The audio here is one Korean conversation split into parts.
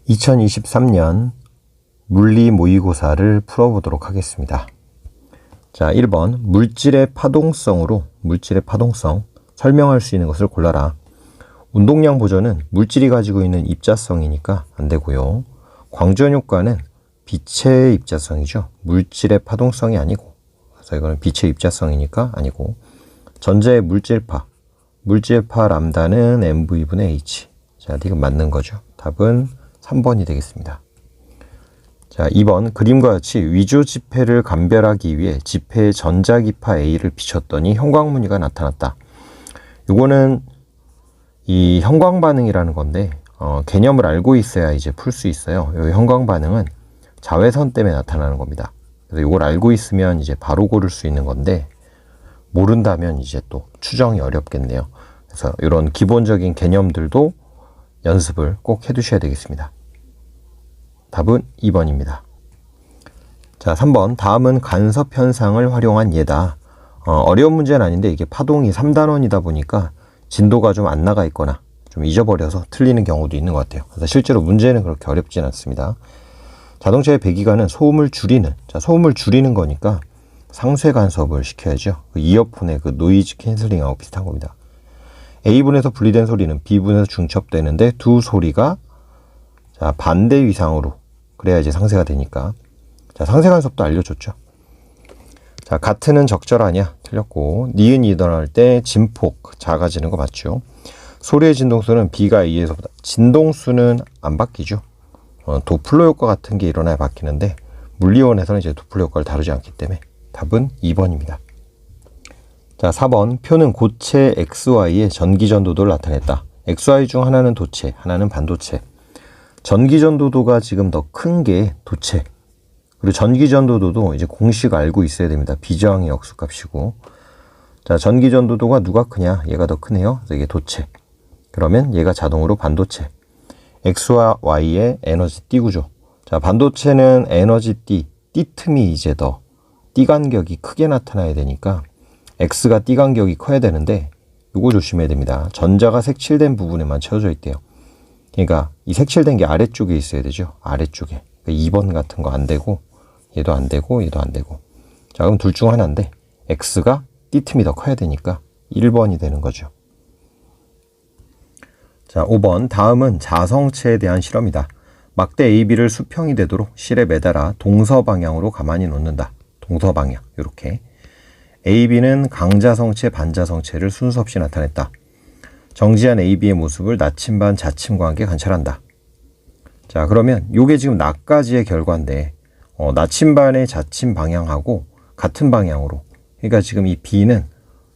2023년 물리 모의고사를 풀어보도록 하겠습니다. 자, 1번 물질의 파동성으로 물질의 파동성 설명할 수 있는 것을 골라라. 운동량 보존은 물질이 가지고 있는 입자성이니까 안 되고요. 광전 효과는 빛의 입자성이죠. 물질의 파동성이 아니고, 그래서 이거는 빛의 입자성이니까 아니고. 전자의 물질파 람다는 mv분의 h. 자, 이건 맞는 거죠. 답은 3번이 되겠습니다. 자, 2번 그림과 같이 위조 지폐를 감별하기 위해 지폐의 전자기파 A를 비췄더니 형광무늬가 나타났다. 이거는 이 형광반응이라는 건데 개념을 알고 있어야 이제 풀 수 있어요. 이 형광반응은 자외선 때문에 나타나는 겁니다. 그래서 이걸 알고 있으면 이제 바로 고를 수 있는 건데 모른다면 이제 또 추정이 어렵겠네요. 그래서 이런 기본적인 개념들도 연습을 꼭 해두셔야 되겠습니다. 답은 2번입니다. 자, 3번 다음은 간섭 현상을 활용한 예다. 어려운 문제는 아닌데 이게 파동이 3단원이다 보니까 진도가 좀 안 나가 있거나 좀 잊어버려서 틀리는 경우도 있는 것 같아요. 그래서 실제로 문제는 그렇게 어렵진 않습니다. 자동차의 배기가는 소음을 줄이는, 자, 소음을 줄이는 거니까 상쇄 간섭을 시켜야죠. 그 이어폰의 그 노이즈 캔슬링하고 비슷한 겁니다. A분에서 분리된 소리는 B분에서 중첩되는데 두 소리가 자, 반대 위상으로 그래야 이제 상쇄가 되니까. 자, 상쇄 간섭도 알려줬죠. 자, 같은은 적절하냐? 틀렸고, 니은 이던할 때 진폭 작아지는 거 맞죠? 소리의 진동수는 B가 A에서보다, 진동수는 안 바뀌죠. 도플러 효과 같은 게 일어나야 바뀌는데 물리원에서는 이제 도플러 효과를 다루지 않기 때문에 답은 2번입니다. 자, 4번 표는 고체 XY의 전기전도도를 나타냈다. XY 중 하나는 도체, 하나는 반도체. 전기전도도가 지금 더 큰 게 도체. 그리고 전기전도도도 이제 공식 알고 있어야 됩니다. 비저항의 역수값이고. 자, 전기전도도가 누가 크냐? 얘가 더 크네요. 그래서 이게 도체. 그러면 얘가 자동으로 반도체. X와 Y의 에너지 띠 구조. 자, 반도체는 에너지 띠 틈이 이제 더 띠 간격이 크게 나타나야 되니까 X가 띠 간격이 커야 되는데 이거 조심해야 됩니다. 전자가 색칠된 부분에만 채워져 있대요. 그러니까 이 색칠된 게 아래쪽에 있어야 되죠. 아래쪽에. 그러니까 2번 같은 거 안 되고 얘도 안 되고 얘도 안 되고. 자, 그럼 둘 중 하나인데 X가 띠 틈이 더 커야 되니까 1번이 되는 거죠. 자, 5번 다음은 자성체에 대한 실험이다. 막대 AB를 수평이 되도록 실에 매달아 동서방향으로 가만히 놓는다. 동서방향 이렇게. AB는 강자성체, 반자성체를 순서 없이 나타냈다. 정지한 AB의 모습을 나침반, 자침과 함께 관찰한다. 자, 그러면 요게 지금 나까지의 결과인데 나침반의 자침 방향하고 같은 방향으로, 그러니까 지금 이 B는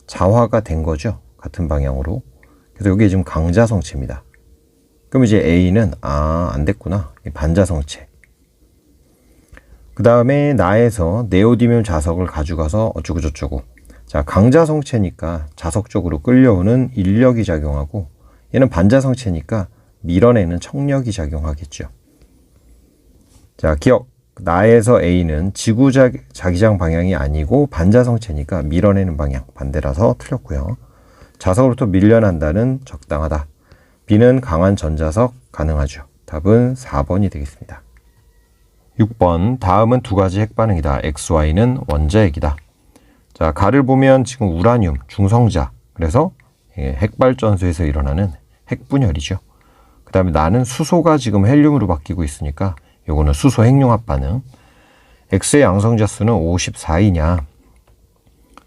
자화가 된 거죠. 같은 방향으로. 그래서 이게 지금 강자성체입니다. 그럼 이제 A는 안 됐구나. 반자성체. 그 다음에 나에서 네오디뒴 자석을 가져가서 어쩌고 저쩌고. 자, 강자성체니까 자석적으로 끌려오는 인력이 작용하고, 얘는 반자성체니까 밀어내는 청력이 작용하겠죠. 자, 기억. 나에서 A는 지구 자기장 방향이 아니고 반자성체니까 밀어내는 방향 반대라서 틀렸고요. 자석으로부터 밀려난다는 적당하다. B는 강한 전자석 가능하죠. 답은 4번이 되겠습니다. 6번 다음은 두 가지 핵반응이다. XY는 원자핵이다. 자, 가를 보면 지금 우라늄 중성자, 그래서 핵발전소에서 일어나는 핵분열이죠. 그 다음에 나는 수소가 지금 헬륨으로 바뀌고 있으니까 요거는 수소 핵융합 반응. X의 양성자 수는 54이냐.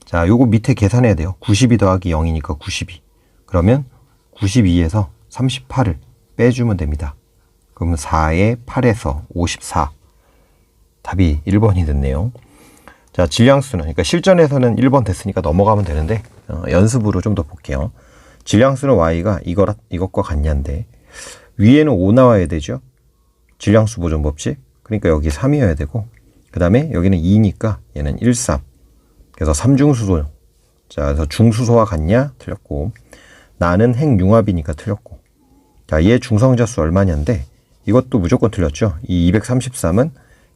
자, 요거 밑에 계산해야 돼요. 92 더하기 0이니까 92. 그러면 92에서 38을 빼주면 됩니다. 그러면 4의 8에서 54. 답이 1번이 됐네요. 자, 질량수는, 그러니까 실전에서는 1번 됐으니까 넘어가면 되는데 연습으로 좀 더 볼게요. 질량수는 Y가 이것과 같냐인데 위에는 5 나와야 되죠. 질량수 보존 법칙. 그러니까 여기 3이어야 되고, 그 다음에 여기는 2니까 얘는 1, 3. 그래서 3중수소. 자, 그래서 중수소와 같냐? 틀렸고. 나는 핵융합이니까 틀렸고. 자, 얘 중성자수 얼마냐인데 이것도 무조건 틀렸죠. 이 233은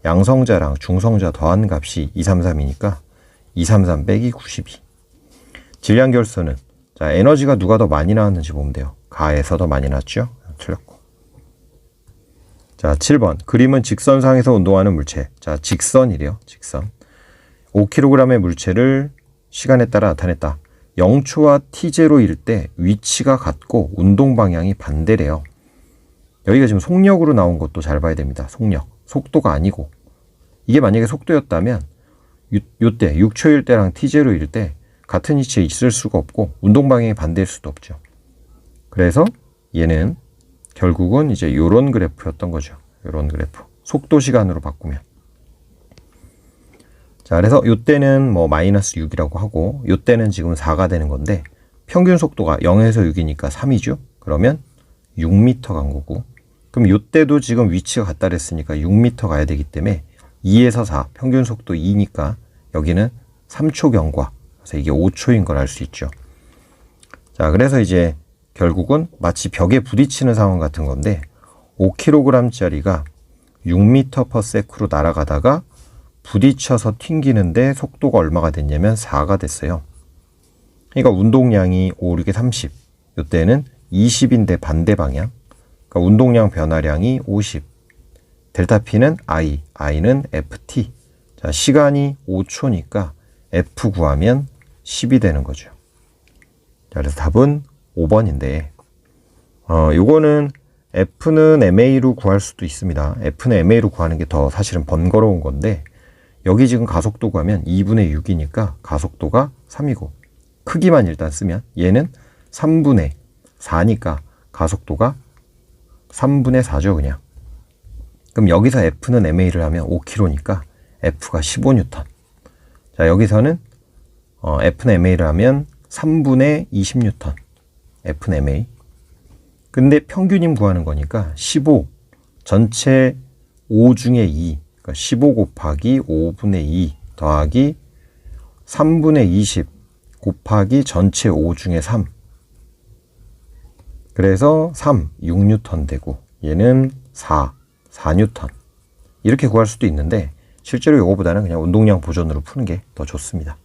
양성자랑 중성자 더한 값이 233이니까 233 빼기 92. 질량결선은, 자, 에너지가 누가 더 많이 나왔는지 보면 돼요. 가에서 더 많이 나왔죠. 틀렸고. 자, 7번. 그림은 직선상에서 운동하는 물체. 자, 직선이래요. 직선. 5kg의 물체를 시간에 따라 나타냈다. 0초와 t0일 때 위치가 같고 운동 방향이 반대래요. 여기가 지금 속력으로 나온 것도 잘 봐야 됩니다. 속력. 속도가 아니고. 이게 만약에 속도였다면 요때 6초일 때랑 t0일 때 같은 위치에 있을 수가 없고 운동 방향이 반대일 수도 없죠. 그래서 얘는 결국은 이제 요런 그래프였던 거죠. 요런 그래프. 속도 시간으로 바꾸면. 자, 그래서 요때는 뭐 마이너스 6이라고 하고 요때는 지금 4가 되는 건데 평균 속도가 0에서 6이니까 3이죠. 그러면 6m 간 거고 그럼 요때도 지금 위치가 같다 그랬으니까 6m 가야 되기 때문에 2에서 4 평균 속도 2니까 여기는 3초 경과. 그래서 이게 5초인 걸 알 수 있죠. 자, 그래서 이제 결국은 마치 벽에 부딪히는 상황 같은 건데 5kg짜리가 6m/s로 날아가다가 부딪혀서 튕기는데 속도가 얼마가 됐냐면 4가 됐어요. 그러니까 운동량이 5, 6에 30. 이때는 20인데 반대 방향. 그러니까 운동량 변화량이 50. 델타 P는 I, I는 FT. 자, 시간이 5초니까 F 구하면 10이 되는 거죠. 자, 그래서 답은 5번인데 요거는 F는 MA로 구할 수도 있습니다. F는 MA로 구하는 게 더 사실은 번거로운 건데 여기 지금 가속도 구하면 2분의 6이니까 가속도가 3이고 크기만 일단 쓰면 얘는 3분의 4니까 가속도가 3분의 4죠 그냥. 그럼 여기서 F는 MA를 하면 5kg니까 F가 15N. 자, 여기서는 F는 MA를 하면 3분의 20N. F는 MA. 근데 평균임 구하는 거니까 15 전체 5 중에 2. 그러니까 15 곱하기 5분의 2 더하기 3분의 20 곱하기 전체 5 중에 3. 그래서 3, 6N 되고 얘는 4N. 이렇게 구할 수도 있는데 실제로 이거보다는 그냥 운동량 보존으로 푸는 게 더 좋습니다.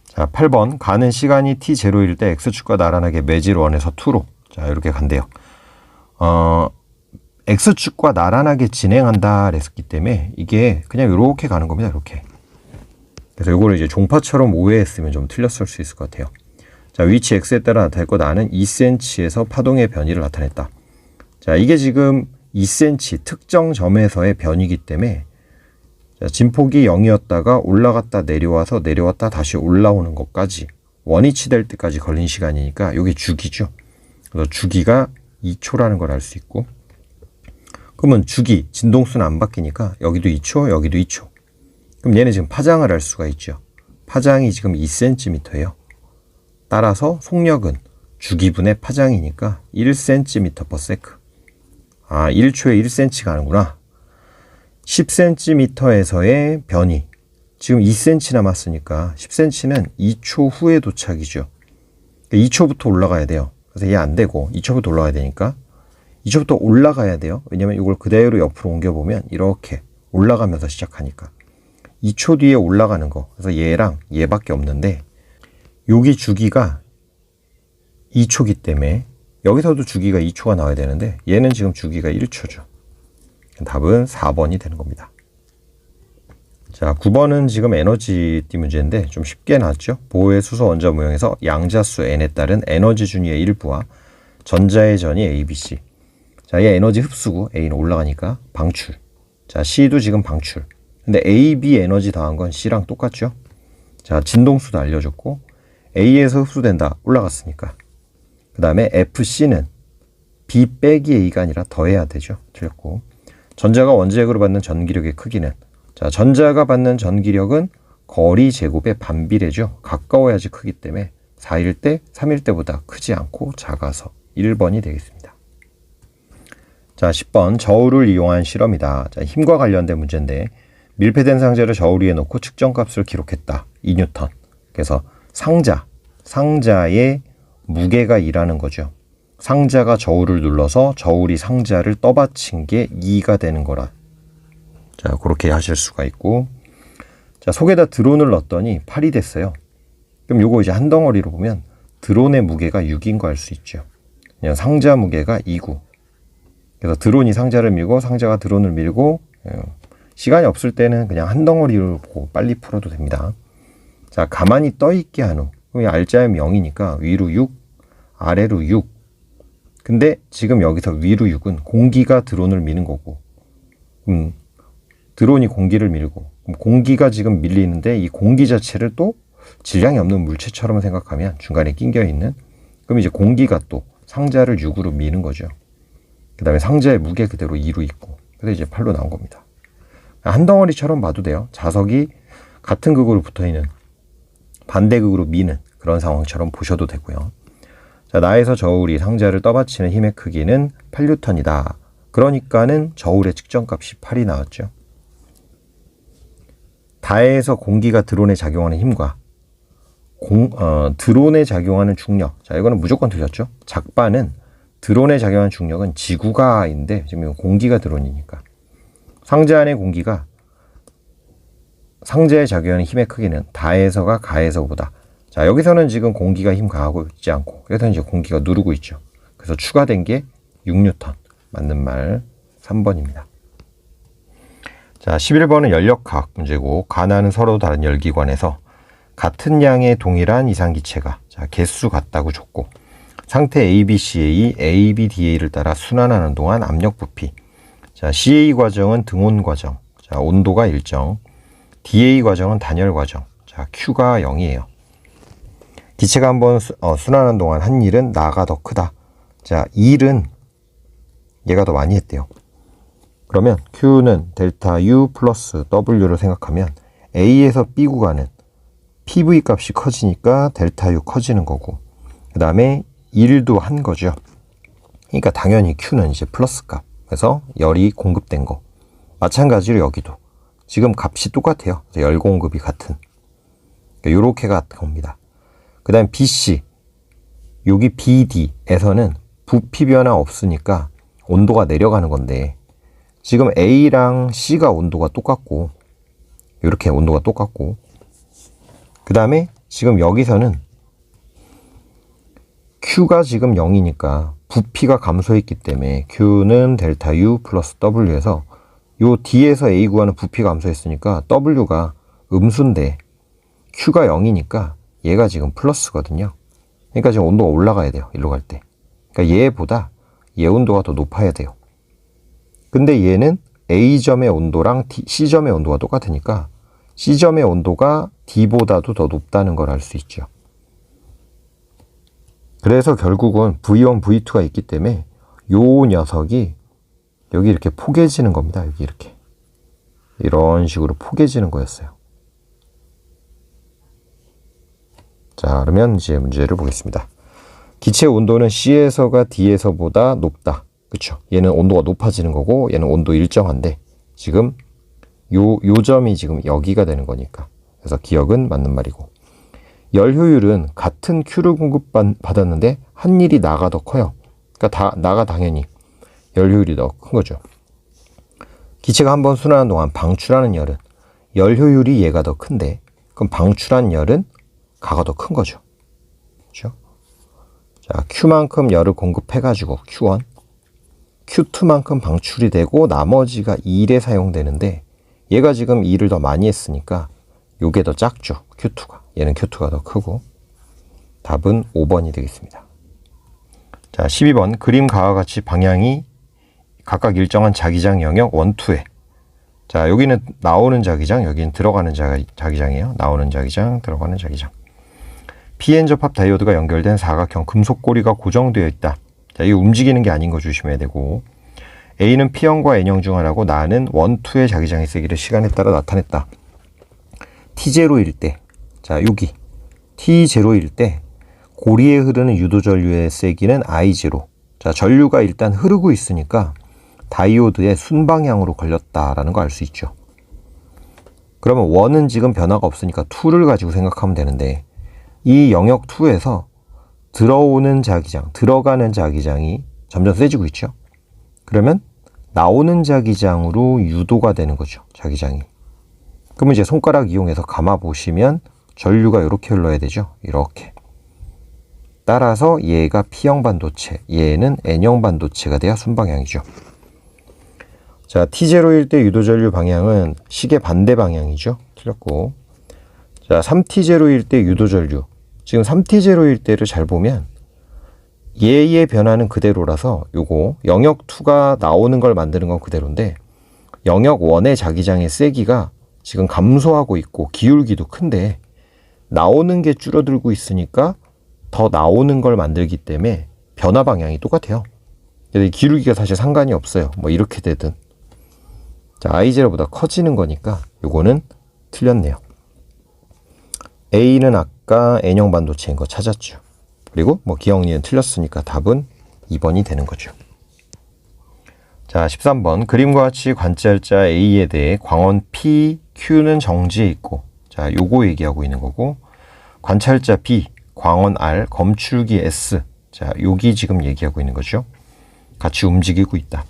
자, 8번. 가는 시간이 t0일 때 x축과 나란하게 매질 1에서 2로. 자, 이렇게 간대요. x축과 나란하게 진행한다 그랬기 때문에 이게 그냥 이렇게 가는 겁니다. 이렇게. 그래서 이거를 이제 종파처럼 오해했으면 좀 틀렸을 수 있을 것 같아요. 자, 위치 x에 따라 나타낼 것 나는 2cm에서 파동의 변이를 나타냈다. 자, 이게 지금 2cm 특정 점에서의 변이기 때문에 자, 진폭이 0이었다가 올라갔다 내려와서 내려왔다 다시 올라오는 것까지 원위치 될 때까지 걸린 시간이니까 이게 주기죠. 그래서 주기가 2초라는 걸 알 수 있고 그러면 주기, 진동수는 안 바뀌니까 여기도 2초, 여기도 2초. 그럼 얘는 지금 파장을 알 수가 있죠. 파장이 지금 2cm예요. 따라서 속력은 주기분의 파장이니까 1cm/s. 아, 1초에 1cm 가는구나. 10cm에서의 변이. 지금 2cm 남았으니까 10cm는 2초 후에 도착이죠. 2초부터 올라가야 돼요. 그래서 얘 안 되고 2초부터 올라가야 되니까 2초부터 올라가야 돼요. 왜냐면 이걸 그대로 옆으로 옮겨보면 이렇게 올라가면서 시작하니까 2초 뒤에 올라가는 거. 그래서 얘랑 얘밖에 없는데 여기 주기가 2초기 때문에 여기서도 주기가 2초가 나와야 되는데 얘는 지금 주기가 1초죠. 답은 4번이 되는 겁니다. 자, 9번은 지금 에너지띠 문제인데 좀 쉽게 나왔죠. 보호의 수소 원자 모형에서 양자수 n에 따른 에너지 준위의 일부와 전자의 전이 A, B, C. 자, 얘 에너지 흡수구 A는 올라가니까 방출. 자, C도 지금 방출. 근데 A, B 에너지 더한 건 C랑 똑같죠. 자, 진동수도 알려줬고 A에서 흡수된다 올라갔으니까. 그 다음에 FC는 B 빼기 A가 아니라 더해야 되죠. 틀렸고. 전자가 원자핵으로 받는 전기력의 크기는 자, 전자가 받는 전기력은 거리 제곱의 반비례죠. 가까워야지 크기 때문에 4일 때, 3일 때보다 크지 않고 작아서 1번이 되겠습니다. 자, 10번 저울을 이용한 실험이다. 자, 힘과 관련된 문제인데 밀폐된 상자를 저울 위에 놓고 측정값을 기록했다. 2N. 그래서 상자의 무게가 2라는 거죠. 상자가 저울을 눌러서 저울이 상자를 떠받친 게 2가 되는 거라. 자, 그렇게 하실 수가 있고. 자, 속에다 드론을 넣었더니 8이 됐어요. 그럼 요거 이제 한 덩어리로 보면 드론의 무게가 6인 거 알 수 있죠. 그냥 상자 무게가 2고. 그래서 드론이 상자를 밀고 상자가 드론을 밀고 시간이 없을 때는 그냥 한 덩어리로 보고 빨리 풀어도 됩니다. 자, 가만히 떠 있게 한 후, 알짜임 0이니까 위로 6, 아래로 6. 근데 지금 여기서 위로 6은 공기가 드론을 미는 거고, 드론이 공기를 밀고, 공기가 지금 밀리는데 이 공기 자체를 또 질량이 없는 물체처럼 생각하면 중간에 낑겨 있는, 그럼 이제 공기가 또 상자를 6으로 미는 거죠. 그 다음에 상자의 무게 그대로 2로 있고, 그래서 이제 8로 나온 겁니다. 한 덩어리처럼 봐도 돼요. 자석이 같은 극으로 붙어 있는 반대극으로 미는 그런 상황처럼 보셔도 되고요. 자, 나에서 저울이 상자를 떠받치는 힘의 크기는 8N이다. 그러니까는 저울의 측정값이 8이 나왔죠. 다에서 공기가 드론에 작용하는 힘과 드론에 작용하는 중력. 자, 이거는 무조건 틀렸죠. 작바는 드론에 작용하는 중력은 지구가인데 지금 공기가 드론이니까. 상자 안의 공기가 상자에 작용하는 힘의 크기는 다에서가 가에서보다. 자, 여기서는 지금 공기가 힘 가하고 있지 않고 여기서는 이제 공기가 누르고 있죠. 그래서 추가된 게 6N. 맞는 말 3번입니다. 자, 11번은 연력학 문제고, 가나는 서로 다른 열기관에서 같은 양의 동일한 이상기체가 개수 같다고 줬고, 상태 ABCA, ABDA를 따라 순환하는 동안 압력 부피. 자, CA 과정은 등온 과정. 자, 온도가 일정. DA 과정은 단열 과정. 자, Q가 0이에요. 기체가 한번 순환하는 동안 한 일은 나가 더 크다. 자, 일은 얘가 더 많이 했대요. 그러면 Q는 델타 U 플러스 W를 생각하면 A에서 B 구간은 PV 값이 커지니까 델타 U 커지는 거고, 그 다음에 1도 한 거죠. 그러니까 당연히 Q는 이제 플러스 값. 그래서 열이 공급된 거. 마찬가지로 여기도 지금 값이 똑같아요. 열 공급이 같은. 요렇게 같은 겁니다. 그 다음 BC, 여기 BD에서는 부피 변화 없으니까 온도가 내려가는 건데, 지금 A랑 C가 온도가 똑같고, 이렇게 온도가 똑같고, 그 다음에 지금 여기서는 Q가 지금 0이니까 부피가 감소했기 때문에 Q는 델타 U 플러스 W에서 요 D에서 A 구하는 부피가 감소했으니까 W가 음수인데 Q가 0이니까 얘가 지금 플러스거든요. 그러니까 지금 온도가 올라가야 돼요. 일로 갈 때. 그러니까 얘보다 얘 온도가 더 높아야 돼요. 근데 얘는 A점의 온도랑 C점의 온도가 똑같으니까 C점의 온도가 D보다도 더 높다는 걸 알 수 있죠. 그래서 결국은 V1, V2가 있기 때문에 요 녀석이 여기 이렇게 포개지는 겁니다. 여기 이렇게. 이런 식으로 포개지는 거였어요. 자, 그러면 이제 문제를 보겠습니다. 기체 온도는 C에서가 D에서보다 높다. 그쵸? 얘는 온도가 높아지는 거고 얘는 온도 일정한데 지금 요 점이 지금 여기가 되는 거니까. 그래서 기억은 맞는 말이고. 열 효율은 같은 Q를 공급받았는데 한 일이 나가 더 커요. 그러니까 나가 당연히 열 효율이 더 큰 거죠. 기체가 한번 순환하는 동안 방출하는 열은 열 효율이 얘가 더 큰데, 그럼 방출한 열은 가가 더 큰 거죠. 그렇죠? 자, Q만큼 열을 공급해가지고 Q1, Q2만큼 방출이 되고 나머지가 1에 사용되는데 얘가 지금 2를 더 많이 했으니까 요게 더 작죠. Q2가. 얘는 Q2가 더 크고. 답은 5번이 되겠습니다. 자, 12번. 그림 가와 같이 방향이 각각 일정한 자기장 영역 1, 2에. 자, 여기는 나오는 자기장, 여기는 들어가는 자기장이에요. 나오는 자기장, 들어가는 자기장. PN 접합 다이오드가 연결된 사각형 금속고리가 고정되어 있다. 자, 이거 움직이는 게 아닌 거 조심해야 되고, A는 P형과 N형 중 하나고 나는 1, 2의 자기장의 세기를 시간에 따라 나타냈다. T0일 때, 자, 여기 T0일 때 고리에 흐르는 유도 전류의 세기는 I0. 자, 전류가 일단 흐르고 있으니까 다이오드의 순방향으로 걸렸다라는 거 알 수 있죠. 그러면 1은 지금 변화가 없으니까 2를 가지고 생각하면 되는데, 이 영역 2에서 들어오는 자기장, 들어가는 자기장이 점점 세지고 있죠. 그러면 나오는 자기장으로 유도가 되는 거죠. 자기장이. 그러면 이제 손가락 이용해서 감아 보시면 전류가 이렇게 흘러야 되죠. 이렇게. 따라서 얘가 P형 반도체, 얘는 N형 반도체가 돼야 순방향이죠. 자, T0일 때 유도전류 방향은 시계 반대 방향이죠. 틀렸고. 자, 3T0일 때 유도전류. 지금 3T0일 때를 잘 보면 얘의 변화는 그대로라서 요거 영역 2가 나오는 걸 만드는 건 그대로인데 영역 1의 자기장의 세기가 지금 감소하고 있고 기울기도 큰데 나오는 게 줄어들고 있으니까 더 나오는 걸 만들기 때문에 변화 방향이 똑같아요. 그래서 기울기가 사실 상관이 없어요. 뭐 이렇게 되든. 자, I0보다 커지는 거니까 요거는 틀렸네요. A는 아까 N형 반도체인 거 찾았죠. 그리고 뭐 기억리는 틀렸으니까 답은 2번이 되는 거죠. 자, 13번. 그림과 같이 관찰자 A에 대해 광원 P, Q는 정지해 있고, 자, 요거 얘기하고 있는 거고, 관찰자 B, 광원 R, 검출기 S. 자, 여기 지금 얘기하고 있는 거죠. 같이 움직이고 있다.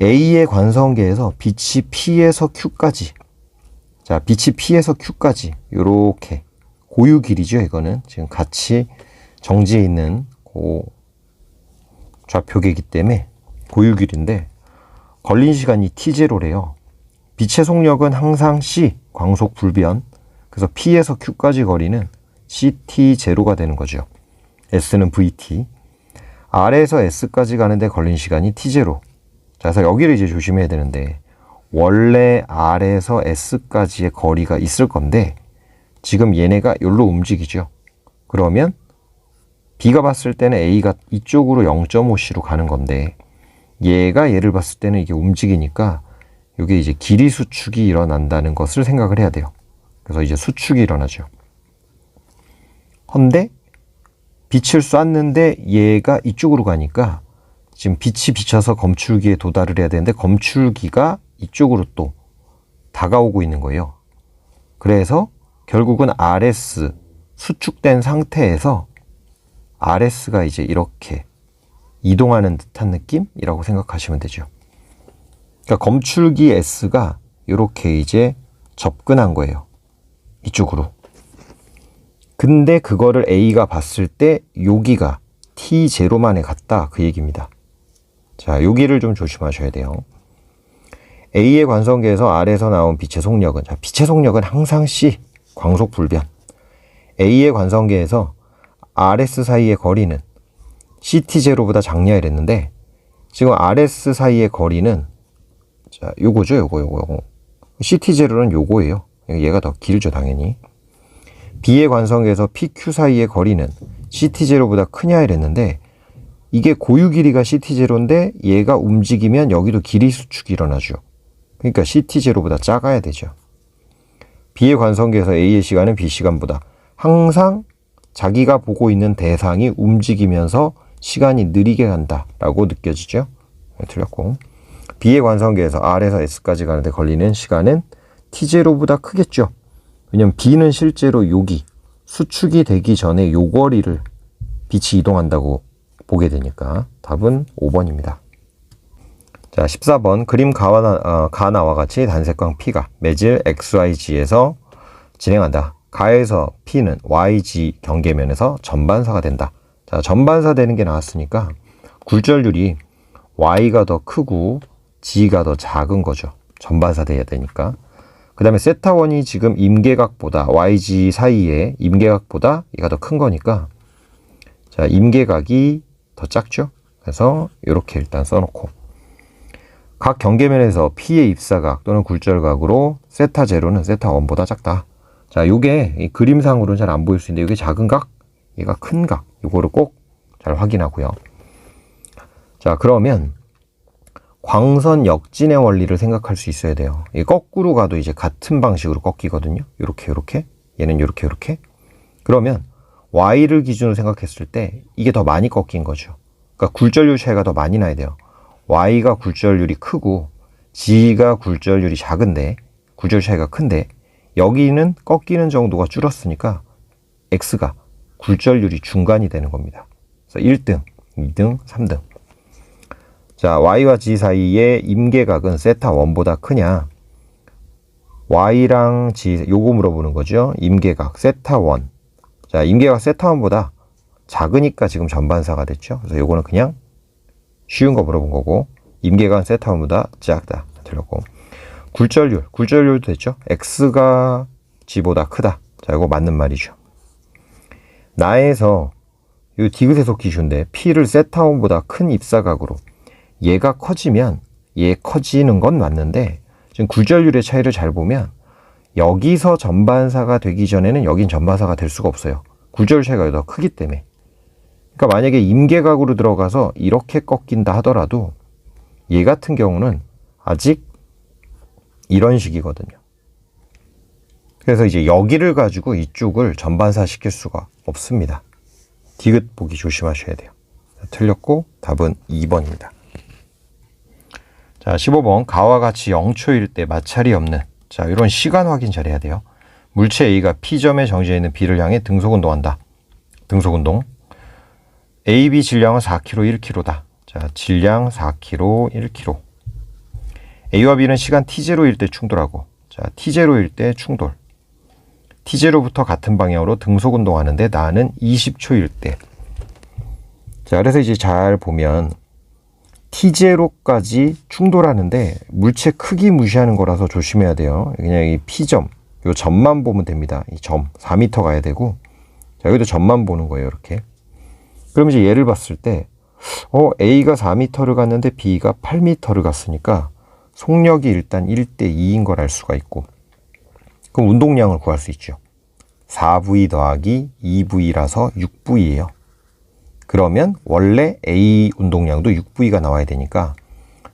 A의 관성계에서 빛이 P에서 Q까지. 자, 빛이 P에서 Q까지. 요렇게. 고유 길이죠, 이거는. 지금 같이 정지해 있는 좌표계이기 때문에 고유 길인데 걸린 시간이 T0래요. 빛의 속력은 항상 C, 광속 불변. 그래서 P에서 Q까지 거리는 CT0가 되는 거죠. S는 VT. R에서 S까지 가는데 걸린 시간이 T0. 자, 그래서 여기를 이제 조심해야 되는데 원래 R에서 S까지의 거리가 있을 건데 지금 얘네가 여기로 움직이죠. 그러면 B가 봤을 때는 A가 이쪽으로 0.5C로 가는 건데 얘가 얘를 봤을 때는 이게 움직이니까 이게 이제 길이 수축이 일어난다는 것을 생각을 해야 돼요. 그래서 이제 수축이 일어나죠. 헌데 빛을 쐈는데 얘가 이쪽으로 가니까 지금 빛이 비쳐서 검출기에 도달을 해야 되는데 검출기가 이쪽으로 또 다가오고 있는 거예요. 그래서 결국은 RS 수축된 상태에서 RS가 이제 이렇게 이동하는 듯한 느낌이라고 생각하시면 되죠. 그러니까 검출기 S가 이렇게 이제 접근한 거예요. 이쪽으로. 근데 그거를 A가 봤을 때 여기가 T0만에 갔다 그 얘기입니다. 자, 여기를 좀 조심하셔야 돼요. A의 관성계에서 R에서 나온 빛의 속력은, 자, 빛의 속력은 항상 C, 광속 불변. A의 관성계에서 RS 사이의 거리는 CT0보다 작냐 이랬는데 지금 RS 사이의 거리는 자, 요거죠, 요거. CT0는 요거예요. 얘가 더 길죠, 당연히. B의 관성계에서 PQ 사이의 거리는 CT0보다 크냐 이랬는데 이게 고유 길이가 CT0인데 얘가 움직이면 여기도 길이 수축이 일어나죠. 그러니까 CT0보다 작아야 되죠. B의 관성계에서 A의 시간은 B 시간보다 항상 자기가 보고 있는 대상이 움직이면서 시간이 느리게 간다라고 느껴지죠. 틀렸고. B의 관성계에서 R에서 S까지 가는데 걸리는 시간은 T0보다 크겠죠. 왜냐면 B는 실제로 여기 수축이 되기 전에 요 거리를 빛이 이동한다고 보게 되니까 답은 5번입니다. 자, 14번. 그림 가나와 같이 단색광 P가 매질 XYG에서 진행한다. 가에서 P는 YG 경계면에서 전반사가 된다. 자, 전반사 되는 게 나왔으니까 굴절률이 Y가 더 크고 G가 더 작은 거죠. 전반사 돼야 되니까. 그 다음에 세타1이 지금 임계각보다 YG 사이에 임계각보다 얘가 더 큰 거니까 자, 임계각이 더 작죠. 그래서 이렇게 일단 써놓고 각 경계면에서 P의 입사각 또는 굴절각으로 세타0는 세타1보다 작다. 자, 요게 이 그림상으로는 잘 안 보일 수 있는데 이게 작은 각, 얘가 큰 각. 요거를 꼭 잘 확인하고요. 자, 그러면 광선 역진의 원리를 생각할 수 있어야 돼요. 이 거꾸로 가도 이제 같은 방식으로 꺾이거든요. 요렇게. 얘는 요렇게. 그러면 Y를 기준으로 생각했을 때 이게 더 많이 꺾인 거죠. 그러니까 굴절률 차이가 더 많이 나야 돼요. Y가 굴절률이 크고 G가 굴절률이 작은데 굴절 차이가 큰데 여기는 꺾이는 정도가 줄었으니까 X가 굴절률이 중간이 되는 겁니다. 그래서 1등, 2등, 3등. 자, Y와 G 사이의 임계각은 세타1보다 크냐? Y랑 G, 요거 물어보는 거죠. 임계각 세타1. 자, 임계각 세타1보다 작으니까 지금 전반사가 됐죠. 그래서 요거는 그냥 쉬운 거 물어본 거고 임계간 세타원보다 작다. 틀렸고. 굴절률도 됐죠. x가 g보다 크다. 자, 이거 맞는 말이죠. 나에서 이 디귿의 기준인데 p를 세타원보다 큰 입사각으로 얘가 커지면 얘 커지는 건 맞는데 지금 굴절률의 차이를 잘 보면 여기서 전반사가 되기 전에는 여긴 전반사가 될 수가 없어요. 굴절 차이가 더 크기 때문에. 그러니까 만약에 임계각으로 들어가서 이렇게 꺾인다 하더라도 얘 같은 경우는 아직 이런 식이거든요. 그래서 이제 여기를 가지고 이쪽을 전반사 시킬 수가 없습니다. 디귿 보기 조심하셔야 돼요. 틀렸고 답은 2번입니다. 자, 15번. 가와 같이 0초일 때 마찰이 없는, 자, 이런 시간 확인 잘해야 돼요. 물체 A가 P점에 정지해 있는 B를 향해 등속운동한다. 등속운동. AB 질량은 4kg, 1kg다. 자, 질량 4kg, 1kg. A와 B는 시간 T0일 때 충돌하고, 자, T0일 때 충돌. T0부터 같은 방향으로 등속운동하는데 나는 20초일 때. 자, 그래서 이제 잘 보면 T0까지 충돌하는데 물체 크기 무시하는 거라서 조심해야 돼요. 그냥 이 P점, 요 점만 보면 됩니다. 이 점, 4m 가야 되고, 자, 여기도 점만 보는 거예요, 이렇게. 그럼 이제 얘를 봤을 때, A가 4m를 갔는데 B가 8m를 갔으니까 속력이 일단 1대 2인 걸 알 수가 있고, 그럼 운동량을 구할 수 있죠. 4V 더하기 2V라서 6V예요. 그러면 원래 A 운동량도 6V가 나와야 되니까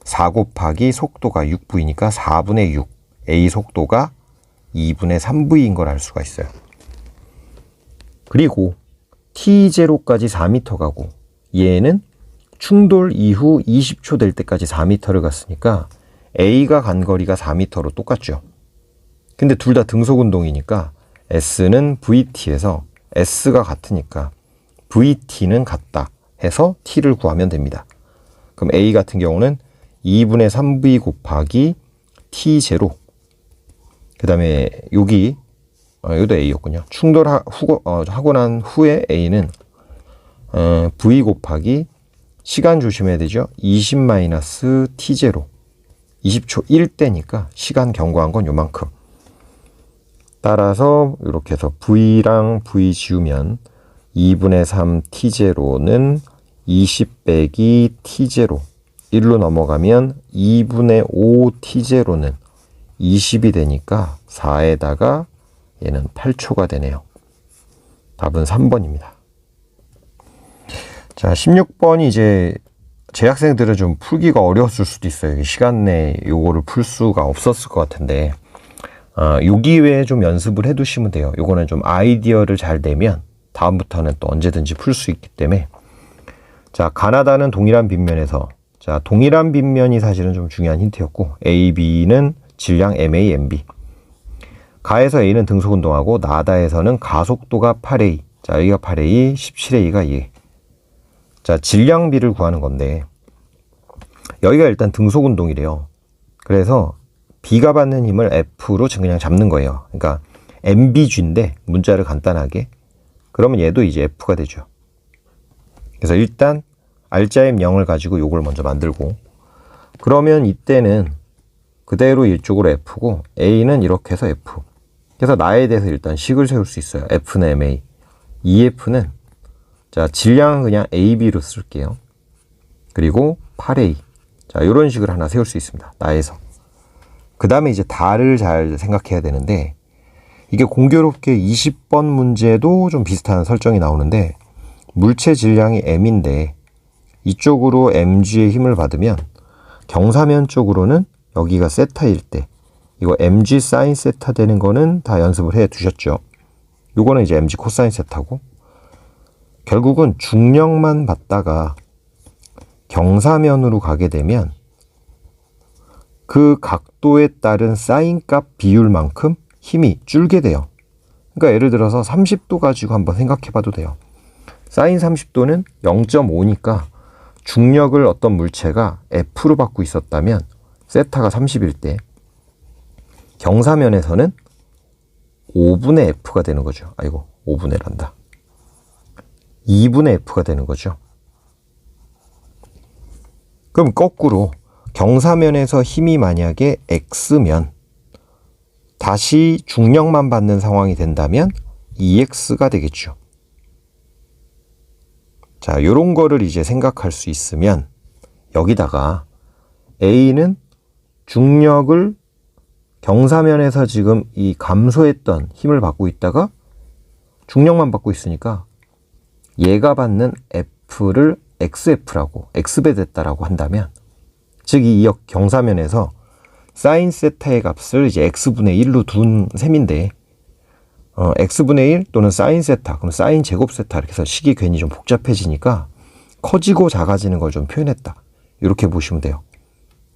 4 곱하기 속도가 6V니까 4분의 6, A 속도가 2분의 3V인 걸 알 수가 있어요. 그리고 T0까지 4m 가고 얘는 충돌 이후 20초 될 때까지 4m를 갔으니까 A가 간 거리가 4m로 똑같죠. 근데 둘 다 등속운동이니까 S는 VT에서 S가 같으니까 VT는 같다 해서 T를 구하면 됩니다. 그럼 A 같은 경우는 2분의 3V 곱하기 T0. 그 다음에 여기도 A였군요. 충돌하고 난 후에 A는 V 곱하기 시간 조심해야 되죠. 20-T0. 20초 1대니까 시간 경과한 건 요만큼. 따라서 이렇게 해서 V랑 V 지우면 2분의 3 T0는 20 빼기 T0. 1로 넘어가면 2분의 5 T0는 20이 되니까 4에다가 얘는 8초가 되네요. 답은 3번입니다. 자, 16번이 이제 재학생들은 좀 풀기가 어려웠을 수도 있어요. 시간 내에 요거를 풀 수가 없었을 것 같은데, 요 기회에 좀 연습을 해 두시면 돼요. 요거는 좀 아이디어를 잘 내면 다음부터는 또 언제든지 풀 수 있기 때문에. 자, 가나다는 동일한 빗면에서, 자, 동일한 빗면이 사실은 좀 중요한 힌트였고, A, B는 질량 MA, MB. 가에서 A는 등속운동하고 나다에서는 가속도가 8A. 자, 여기가 8A, 17A가 2. 자, 질량 B를 구하는 건데 여기가 일단 등속운동이래요. 그래서 B가 받는 힘을 F로 그냥 잡는 거예요. 그러니까 MBG인데 문자를 간단하게, 그러면 얘도 이제 F가 되죠. 그래서 일단 알짜임 0을 가지고 요걸 먼저 만들고, 그러면 이때는 그대로 이쪽으로 F고 A는 이렇게 해서 F. 그래서 나에 대해서 일단 식을 세울 수 있어요. F는 MA. EF는, 자, 질량은 그냥 AB로 쓸게요. 그리고 8A. 자, 이런 식을 하나 세울 수 있습니다. 나에서. 그 다음에 이제 다를 잘 생각해야 되는데, 이게 공교롭게 20번 문제도 좀 비슷한 설정이 나오는데, 물체 질량이 M인데 이쪽으로 MG의 힘을 받으면 경사면 쪽으로는 여기가 세타일 때 이거 MG 사인 세타 되는 거는 다 연습을 해 두셨죠. 요거는 이제 MG 코사인 세타고, 결국은 중력만 받다가 경사면으로 가게 되면 그 각도에 따른 사인 값 비율만큼 힘이 줄게 돼요. 그러니까 예를 들어서 30도 가지고 한번 생각해 봐도 돼요. 사인 30도는 0.5니까 중력을 어떤 물체가 F로 받고 있었다면 세타가 30일 때 경사면에서는 5분의 F가 되는 거죠. 아이고, 5분의 란다. 2분의 F가 되는 거죠. 그럼 거꾸로 경사면에서 힘이 만약에 X면 다시 중력만 받는 상황이 된다면 EX가 되겠죠. 자, 요런 거를 이제 생각할 수 있으면 여기다가 A는 중력을 경사면에서 지금 이 감소했던 힘을 받고 있다가 중력만 받고 있으니까 얘가 받는 F를 XF라고, X배 됐다라고 한다면, 즉 이 경사면에서 사인 세타의 값을 이제 X분의 1로 둔 셈인데, X분의 1 또는 사인 세타, 그럼 사인 제곱 세타 이렇게 해서 식이 괜히 좀 복잡해지니까 커지고 작아지는 걸 좀 표현했다. 이렇게 보시면 돼요.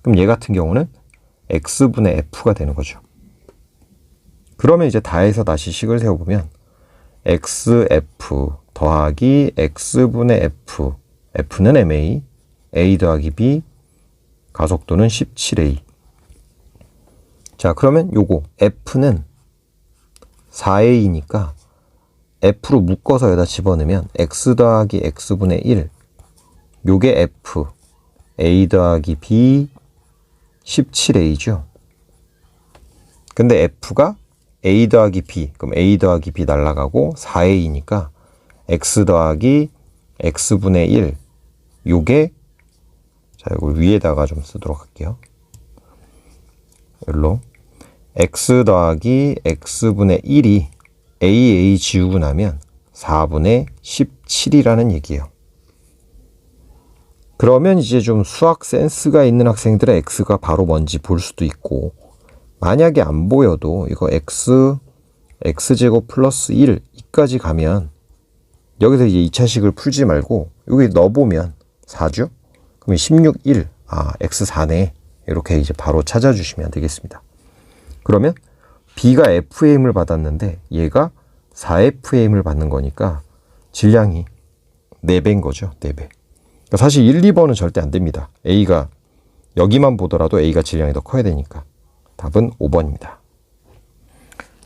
그럼 얘 같은 경우는 X분의 F가 되는 거죠. 그러면 이제 다해서 다시 식을 세워보면 XF 더하기 X분의 F, F는 MA, A 더하기 B, 가속도는 17A. 자, 그러면 요거 F는 4A니까 F로 묶어서 여기다 집어넣으면 X 더하기 X분의 1, 요게 F, A 더하기 B, 17A죠. 근데 F가 A 더하기 B, 그럼 A 더하기 B 날라가고 4A니까 X 더하기 X분의 1, 요게, 자, 이걸 위에다가 좀 쓰도록 할게요. 여기로 X 더하기 X분의 1이 AA 지우고 나면 4분의 17이라는 얘기예요. 그러면 이제 좀 수학 센스가 있는 학생들은 X가 바로 뭔지 볼 수도 있고, 만약에 안 보여도 이거 X제곱 플러스 1, 이까지 가면 여기서 이제 2차식을 풀지 말고 여기 넣어보면 4죠? 그럼 16, 1, X4네. 이렇게 이제 바로 찾아주시면 되겠습니다. 그러면 B가 F의 힘을 받았는데 얘가 4F의 힘을 받는 거니까 질량이 4배인 거죠. 4배. 사실 1, 2번은 절대 안 됩니다. A가, 여기만 보더라도 A가 질량이 더 커야 되니까. 답은 5번입니다.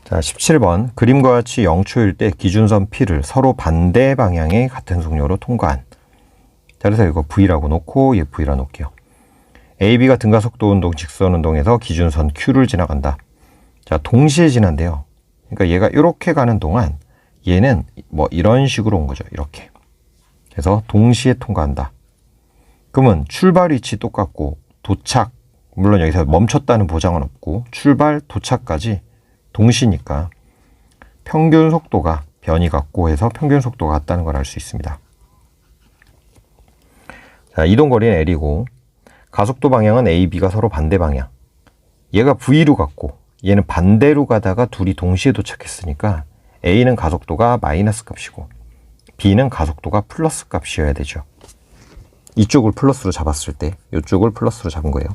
자, 17번. 그림과 같이 0초일 때 기준선 P를 서로 반대 방향의 같은 속력으로 통과한. 자, 그래서 이거 V라고 놓고 얘 V라 놓을게요. AB가 등가속도 운동, 직선 운동에서 기준선 Q를 지나간다. 자, 동시에 지난대요. 그러니까 얘가 이렇게 가는 동안 얘는 뭐 이런 식으로 온 거죠. 이렇게. 그래서 동시에 통과한다. 그러면 출발 위치 똑같고 도착, 물론 여기서 멈췄다는 보장은 없고 출발, 도착까지 동시니까 평균 속도가 변이 같고 해서 평균 속도가 같다는 걸 알 수 있습니다. 자, 이동거리는 L이고 가속도 방향은 A, B가 서로 반대 방향. 얘가 V로 갔고 얘는 반대로 가다가 둘이 동시에 도착했으니까 A는 가속도가 마이너스 값이고 B는 가속도가 플러스 값이어야 되죠. 이쪽을 플러스로 잡았을 때 이쪽을 플러스로 잡은 거예요.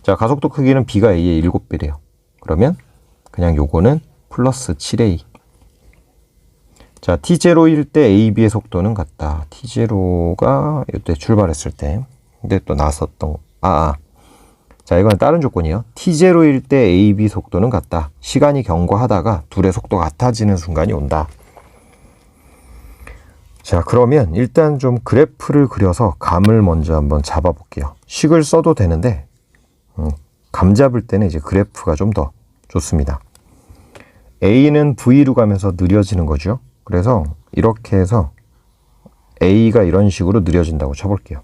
자, 가속도 크기는 B가 A의 7배래요. 그러면 그냥 요거는 플러스 7A. 자, T0일 때 A, B의 속도는 같다. T0가 이때 출발했을 때. 근데 또 나섰던, 자, 이건 다른 조건이에요. T0일 때 A, B 속도는 같다. 시간이 경과하다가 둘의 속도가 같아지는 순간이 온다. 자, 그러면 일단 좀 그래프를 그려서 감을 먼저 한번 잡아 볼게요. 식을 써도 되는데 감 잡을 때는 이제 그래프가 좀 더 좋습니다. A는 V로 가면서 느려지는 거죠. 그래서 이렇게 해서 A가 이런 식으로 느려진다고 쳐볼게요.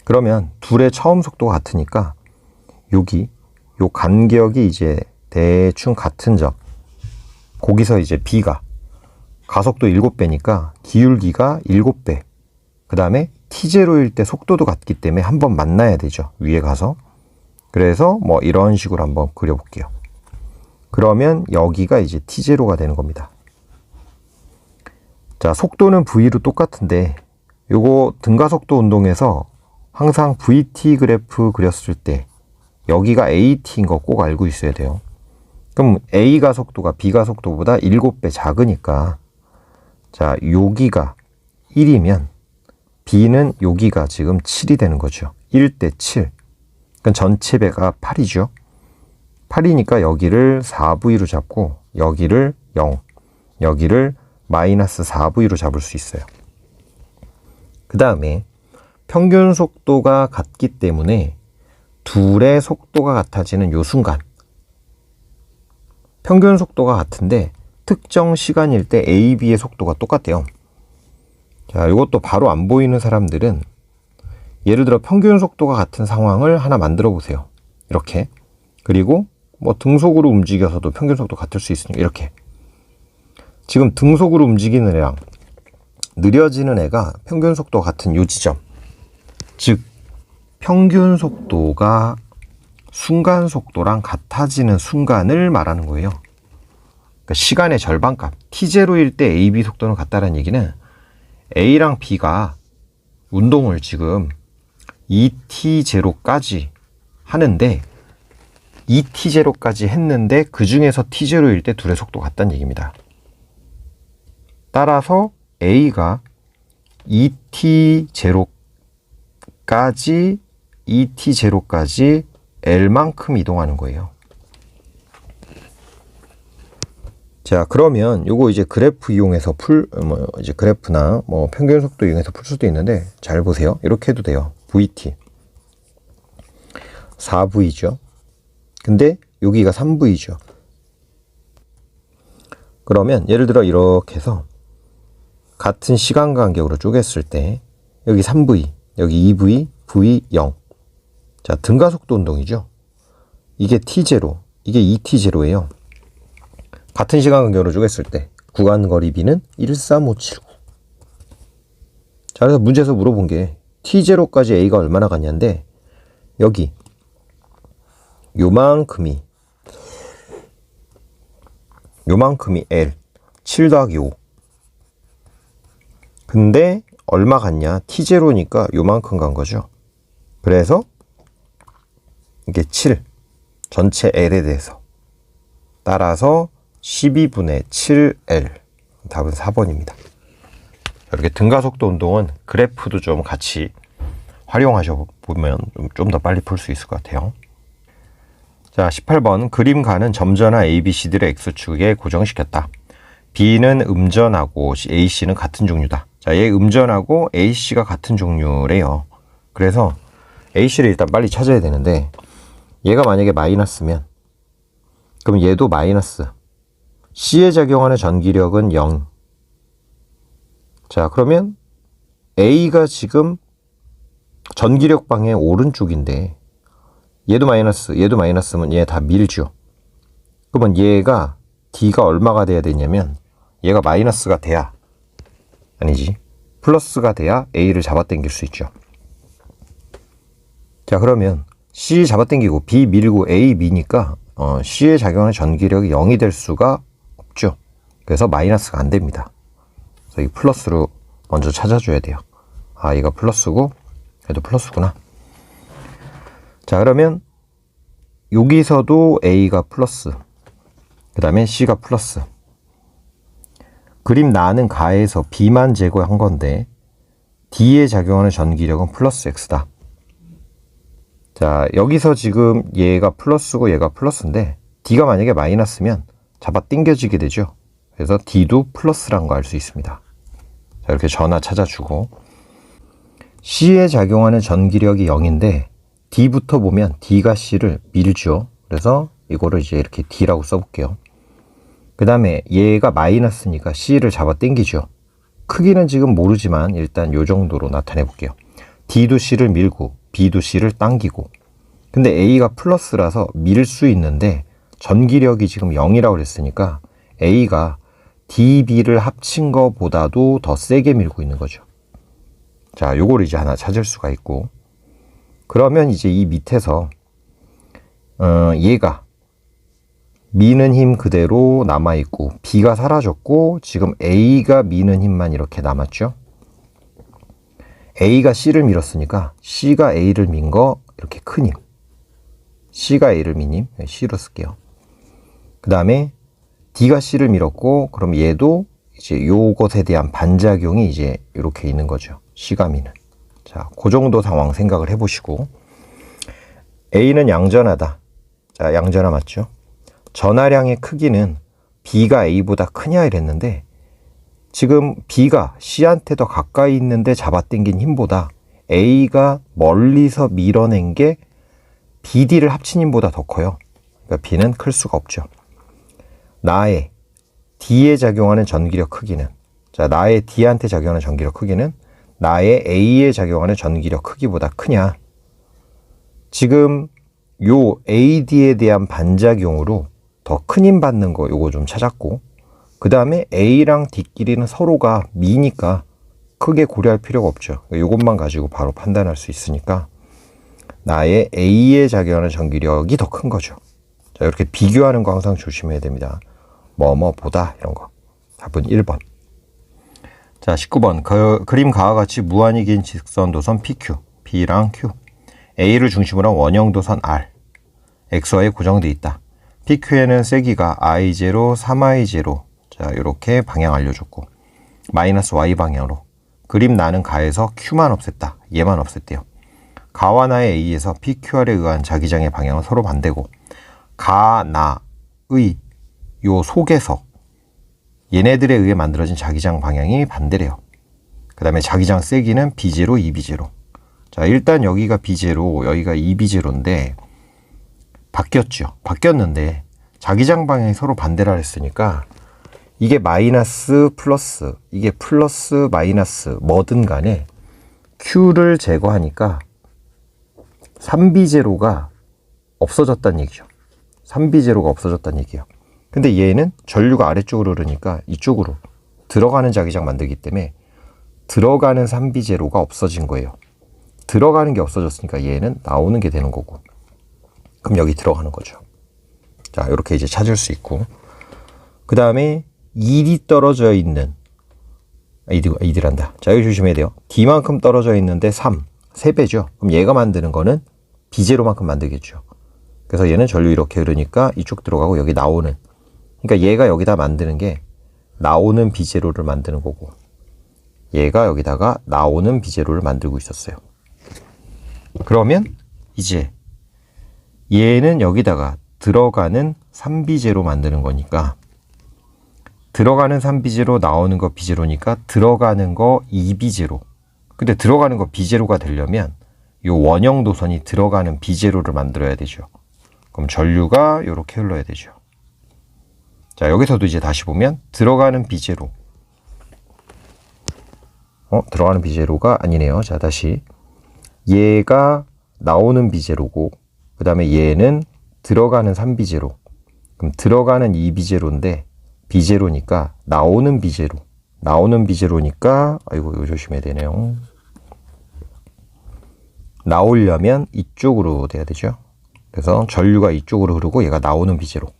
그러면 둘의 처음 속도가 같으니까 여기 요 간격이 이제 대충 같은 점, 거기서 이제 B가 가속도 7배니까 기울기가 7배, 그 다음에 T0일 때 속도도 같기 때문에 한번 만나야 되죠. 위에 가서. 그래서 뭐 이런 식으로 한번 그려볼게요. 그러면 여기가 이제 T0가 되는 겁니다. 자, 속도는 V로 똑같은데 요거 등가속도 운동에서 항상 VT 그래프 그렸을 때 여기가 AT인 거 꼭 알고 있어야 돼요. 그럼 A 가속도가 B 가속도보다 7배 작으니까, 자, 여기가 1이면 B는 여기가 지금 7이 되는 거죠. 1대 7. 그럼 전체 배가 8이죠. 8이니까 여기를 4V로 잡고 여기를 0, 여기를 마이너스 4V로 잡을 수 있어요. 그 다음에 평균 속도가 같기 때문에 둘의 속도가 같아지는 요 순간, 평균 속도가 같은데 특정 시간일 때 A, B의 속도가 똑같대요. 자, 이것도 바로 안 보이는 사람들은 예를 들어 평균 속도가 같은 상황을 하나 만들어 보세요. 이렇게. 그리고 뭐 등속으로 움직여서도 평균 속도 같을 수 있으니까 이렇게. 지금 등속으로 움직이는 애랑 느려지는 애가 평균 속도가 같은 요 지점. 즉 평균 속도가 순간 속도랑 같아지는 순간을 말하는 거예요. 그러니까 시간의 절반값, t0일 때 a, b 속도는 같다는 얘기는 a랑 b가 운동을 지금 2t0까지 하는데 2t0까지 했는데 그 중에서 t0일 때 둘의 속도가 같다는 얘기입니다. 따라서 a가 2t0까지 L만큼 이동하는 거예요. 자, 그러면 요거 이제 그래프 이용해서 이제 그래프나 뭐 평균 속도 이용해서 풀 수도 있는데 잘 보세요. 이렇게 해도 돼요. VT 4V죠. 근데 여기가 3V죠. 그러면 예를 들어 이렇게 해서 같은 시간 간격으로 쪼갰을 때 여기 3V, 여기 2V, V 0. 자, 등가속도 운동이죠. 이게 T0, 이게 2T0예요. 같은 시간 간격으로 쪼갰을 때 구간 거리 B는 13579. 자, 그래서 문제에서 물어본 게 T0까지 A가 얼마나 갔냐인데 여기 요만큼이 L 7 더하기 5. 근데 얼마 갔냐? T0니까 요만큼 간 거죠. 그래서 이게 7 전체 L에 대해서 따라서 12분의 7L 답은 4번입니다. 이렇게 등가속도 운동은 그래프도 좀 같이 활용하셔 보면 좀 더 빨리 풀 수 있을 것 같아요. 자, 18번 그림 가는 점전화 ABCD를 X축에 고정시켰다. B는 음전하고 AC는 같은 종류다. 자, 얘 음전하고 AC가 같은 종류래요. 그래서 AC를 일단 빨리 찾아야 되는데 얘가 만약에 마이너스면 그럼 얘도 마이너스. C에 작용하는 전기력은 0. 자, 그러면 A가 지금 전기력 방향 오른쪽인데 얘도 마이너스, 얘도 마이너스면 얘 다 밀죠. 그러면 얘가 D가 얼마가 돼야 되냐면 얘가 마이너스가 돼야, 아니지, 플러스가 돼야 A를 잡아당길 수 있죠. 자, 그러면 C 잡아당기고 B 밀고 A 미니까 C에 작용하는 전기력이 0이 될 수가 없죠. 그래서 마이너스가 안 됩니다. 그래서 이 플러스로 먼저 찾아줘야 돼요. 아, 얘가 플러스고 얘도 플러스구나. 자, 그러면 여기서도 A가 플러스, 그 다음에 C가 플러스. 그림 나는 가에서 B만 제거한 건데 D에 작용하는 전기력은 플러스 X다. 자, 여기서 지금 얘가 플러스고 얘가 플러스인데 D가 만약에 마이너스면 잡아 당겨지게 되죠. 그래서 D도 플러스란 거 알 수 있습니다. 자, 이렇게 전화 찾아주고 C에 작용하는 전기력이 0인데 D부터 보면 D가 C를 밀죠. 그래서 이거를 이제 이렇게 D라고 써볼게요. 그 다음에 얘가 마이너스니까 C를 잡아 당기죠. 크기는 지금 모르지만 일단 요 정도로 나타내 볼게요. D도 C를 밀고 B도 C를 당기고, 근데 A가 플러스라서 밀 수 있는데 전기력이 지금 0이라고 그랬으니까 A가 D, B를 합친 거보다도 더 세게 밀고 있는 거죠. 자, 요거를 이제 하나 찾을 수가 있고, 그러면 이제 이 밑에서 얘가 미는 힘 그대로 남아있고 B가 사라졌고 지금 A가 미는 힘만 이렇게 남았죠. A가 C를 밀었으니까 C가 A를 민 거 이렇게 큰 힘, C가 A를 민 힘, C로 쓸게요. 그 다음에 D가 C를 밀었고 그럼 얘도 이제 요것에 대한 반작용이 이제 이렇게 있는 거죠. C가 미는. 자, 그 정도 상황 생각을 해보시고, A는 양전하다. 자, 양전하 맞죠? 전하량의 크기는 B가 A보다 크냐 이랬는데 지금 B가 C한테 더 가까이 있는데 잡아당긴 힘보다 A가 멀리서 밀어낸 게 BD를 합친 힘보다 더 커요. 그러니까 B는 클 수가 없죠. 나의 D에 작용하는 전기력 크기는, 자, 나의 D한테 작용하는 전기력 크기는 나의 A에 작용하는 전기력 크기보다 크냐? 지금 요 AD에 대한 반작용으로 더 큰 힘 받는 거 요거 좀 찾았고, 그 다음에 A랑 D끼리는 서로가 미니까 크게 고려할 필요가 없죠. 요것만 가지고 바로 판단할 수 있으니까 나의 A에 작용하는 전기력이 더 큰 거죠. 자, 이렇게 비교하는 거 항상 조심해야 됩니다. 뭐뭐보다 이런 거. 답은 1번. 자, 19번. 그림 가와 같이 무한히 긴 직선도선 PQ, B랑 Q, A를 중심으로 한 원형도선 R, X와에 고정되어 있다. PQ에는 세기가 I0, 3I0, 자, 이렇게 방향 알려줬고, 마이너스 Y 방향으로. 그림 나는 가에서 Q만 없앴다. 얘만 없앴대요. 가와 나의 A에서 PQR에 의한 자기장의 방향은 서로 반대고, 가, 나의 요 속에서 얘네들에 의해 만들어진 자기장 방향이 반대래요. 그 다음에 자기장 세기는 B0, 2B0. 자, 일단 여기가 B0, 여기가 2B0인데 바뀌었죠. 바뀌었는데 자기장 방향이 서로 반대라 했으니까 이게 마이너스 플러스, 이게 플러스 마이너스 뭐든 간에 Q를 제거하니까 3B0가 없어졌다는 얘기죠. 3B0가 없어졌다는 얘기예요. 근데 얘는 전류가 아래쪽으로 흐르니까 이쪽으로 들어가는 자기장 만들기 때문에 들어가는 3B0가 없어진 거예요. 들어가는 게 없어졌으니까 얘는 나오는 게 되는 거고, 그럼 여기 들어가는 거죠. 자, 이렇게 이제 찾을 수 있고, 그 다음에 1이 떨어져 있는, 2D란다. 자, 여기 조심해야 돼요. D만큼 떨어져 있는데 3, 3배죠. 그럼 얘가 만드는 거는 B0만큼 만들겠죠. 그래서 얘는 전류 이렇게 흐르니까 이쪽 들어가고 여기 나오는, 그러니까 얘가 여기다 만드는 게 나오는 B0를 만드는 거고, 얘가 여기다가 나오는 B0를 만들고 있었어요. 그러면 이제 얘는 여기다가 들어가는 3B0 만드는 거니까, 들어가는 3B0 나오는 거 B0니까 들어가는 거 2B0. 근데 들어가는 거 B0가 되려면 요 원형 도선이 들어가는 B0를 만들어야 되죠. 그럼 전류가 이렇게 흘러야 되죠. 자, 여기서도 이제 다시 보면 들어가는 B0. 들어가는 B0가 아니네요. 자, 다시. 얘가 나오는 B0고, 그 다음에 얘는 들어가는 3B0. 그럼 들어가는 2B0인데 B0니까 나오는 B0. 나오는 B0니까, 아이고, 이거 조심해야 되네요. 나오려면 이쪽으로 돼야 되죠. 그래서 전류가 이쪽으로 흐르고 얘가 나오는 B0.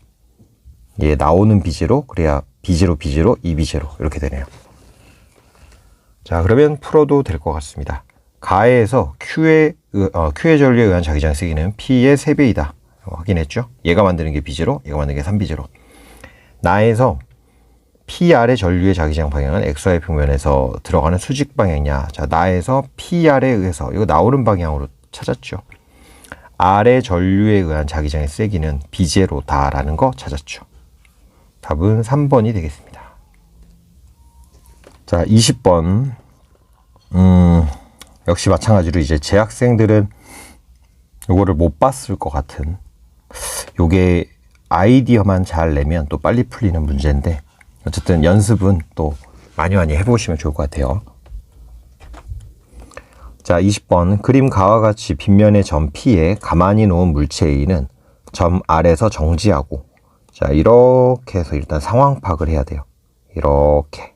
얘 나오는 B0, 그래야 B0, B0, 2B0 이렇게 되네요. 자, 그러면 풀어도 될 것 같습니다. 가에서 Q의 전류에 의한 자기장 세기는 P의 3배이다. 확인했죠? 얘가 만드는 게 B0, 얘가 만드는 게 3B0. 나에서 PR의 전류의 자기장 방향은 XY 평면에서 들어가는 수직 방향이냐. 자, 나에서 PR에 의해서 이거 나오는 방향으로 찾았죠. R의 전류에 의한 자기장의 세기는 B0다라는 거 찾았죠. 답은 3번이 되겠습니다. 자, 20번. 역시 마찬가지로 이제 재학생들은 요거를 못 봤을 것 같은, 요게 아이디어만 잘 내면 또 빨리 풀리는 문제인데, 어쨌든 연습은 또 많이 해보시면 좋을 것 같아요. 자, 20번. 그림 가와 같이 빗면의 점 P에 가만히 놓은 물체 A는 점 R에서 정지하고, 자, 이렇게 해서 일단 상황 파악을 해야 돼요. 이렇게.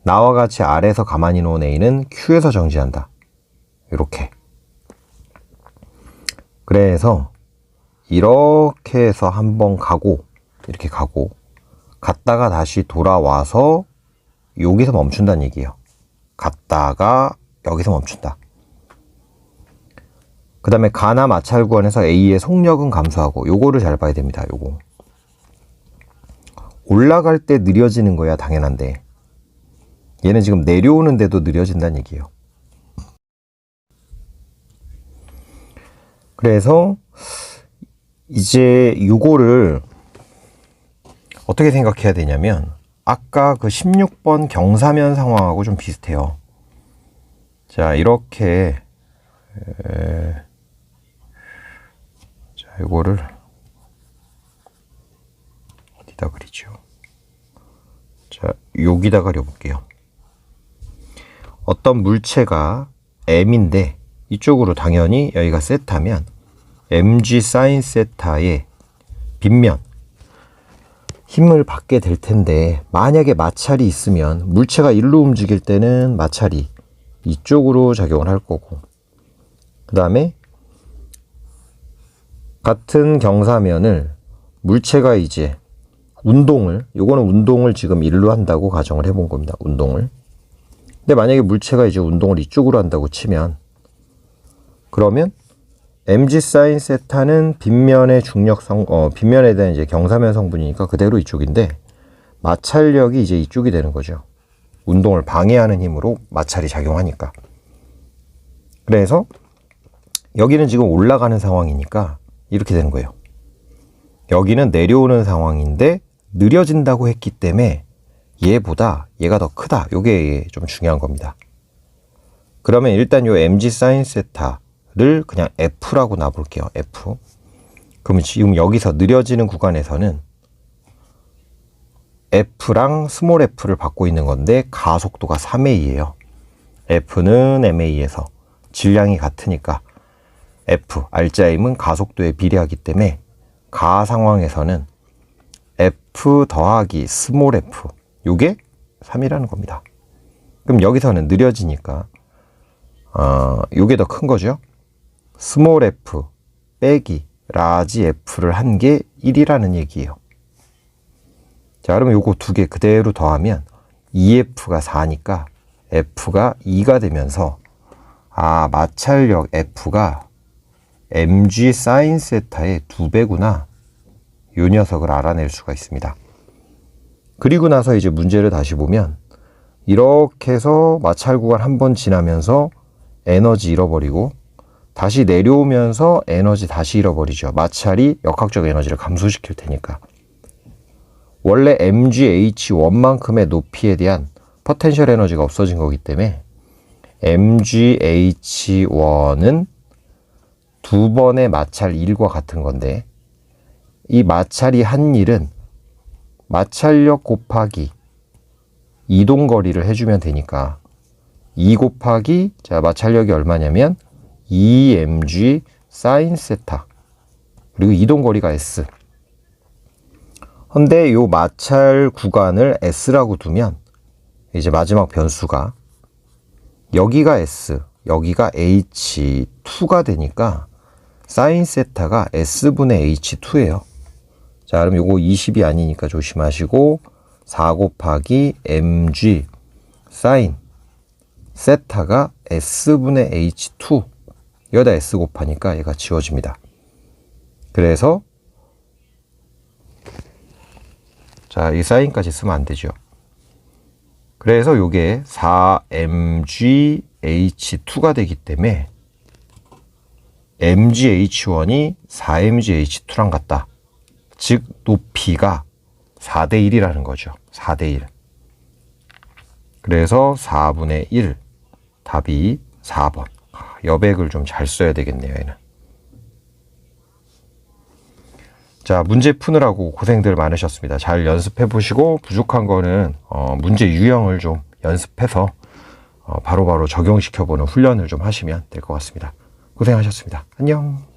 나와 같이 R에서 가만히 놓은 A는 Q에서 정지한다. 이렇게. 그래서 이렇게 해서 한번 가고, 이렇게 가고, 갔다가 다시 돌아와서 여기서 멈춘다는 얘기예요. 갔다가 여기서 멈춘다. 그 다음에 가나 마찰 구간에서 A의 속력은 감소하고, 요거를 잘 봐야 됩니다. 요거. 올라갈 때 느려지는 거야 당연한데, 얘는 지금 내려오는데도 느려진다는 얘기예요. 그래서 이제 요거를 어떻게 생각해야 되냐면, 아까 그 16번 경사면 상황하고 좀 비슷해요. 자, 이렇게 자, 이거를 어디다 그리죠? 자, 여기다 그려볼게요. 어떤 물체가 m인데 이쪽으로 당연히 여기가 세타면 mg 사인 세타의 빗면 힘을 받게 될 텐데, 만약에 마찰이 있으면 물체가 일로 움직일 때는 마찰이 이쪽으로 작용을 할 거고, 그 다음에 같은 경사면을 물체가 이제 요거는 운동을 지금 일로 한다고 가정을 해본 겁니다. 운동을. 근데 만약에 물체가 이제 운동을 이쪽으로 한다고 치면, 그러면 mg 사인 세타는 빗면의 빗면에 대한 이제 경사면 성분이니까 그대로 이쪽인데, 마찰력이 이제 이쪽이 되는 거죠. 운동을 방해하는 힘으로 마찰이 작용하니까. 그래서 여기는 지금 올라가는 상황이니까 이렇게 되는 거예요. 여기는 내려오는 상황인데 느려진다고 했기 때문에 얘보다 얘가 더 크다. 요게 좀 중요한 겁니다. 그러면 일단 요 mg 사인 세타를 그냥 f라고 놔볼게요. f. 그러면 지금 여기서 느려지는 구간에서는 f랑 스몰 f를 받고 있는 건데 가속도가 3a예요. f는 ma에서 질량이 같으니까 f, R자임은 가속도에 비례하기 때문에 가 상황에서는 f 더하기 스몰 f, 요게 3이라는 겁니다. 그럼 여기서는 느려지니까 요게 더 큰 거죠. 스몰 f 빼기 라지 f를 한 게 1이라는 얘기예요. 자, 그러면 요거 두 개 그대로 더하면 2f가 4니까 f가 2가 되면서, 마찰력 f가 mg 사인 세타의 2배구나. 요 녀석을 알아낼 수가 있습니다. 그리고 나서 이제 문제를 다시 보면, 이렇게 해서 마찰 구간 한번 지나면서 에너지 잃어버리고, 다시 내려오면서 에너지 다시 잃어버리죠. 마찰이 역학적 에너지를 감소시킬 테니까. 원래 MGH1만큼의 높이에 대한 포텐셜 에너지가 없어진 거기 때문에 MGH1은 두 번의 마찰 1과 같은 건데, 이 마찰이 한 일은 마찰력 곱하기 이동거리를 해주면 되니까 2 곱하기, 자, 마찰력이 얼마냐면 2mg 사인 세타, 그리고 이동거리가 s. 근데 요 마찰 구간을 s라고 두면 이제 마지막 변수가 여기가 s, 여기가 h2가 되니까 사인 세타가 s분의 h2예요. 자, 그럼 요거 20이 아니니까 조심하시고 4 곱하기 mg 사인 세타가 s분의 h2, 여기다 s 곱하니까 얘가 지워집니다. 그래서 자, 이 사인까지 쓰면 안 되죠. 그래서 요게 4mgh2가 되기 때문에 mgh1이 4mgh2랑 같다. 즉 높이가 4대 1이라는 거죠. 4대 1. 그래서 4분의 1, 답이 4번. 여백을 좀 잘 써야 되겠네요, 얘는. 자, 문제 푸느라고 고생들 많으셨습니다. 잘 연습해 보시고 부족한 거는 문제 유형을 좀 연습해서 바로바로 적용시켜 보는 훈련을 좀 하시면 될 것 같습니다. 고생하셨습니다. 안녕.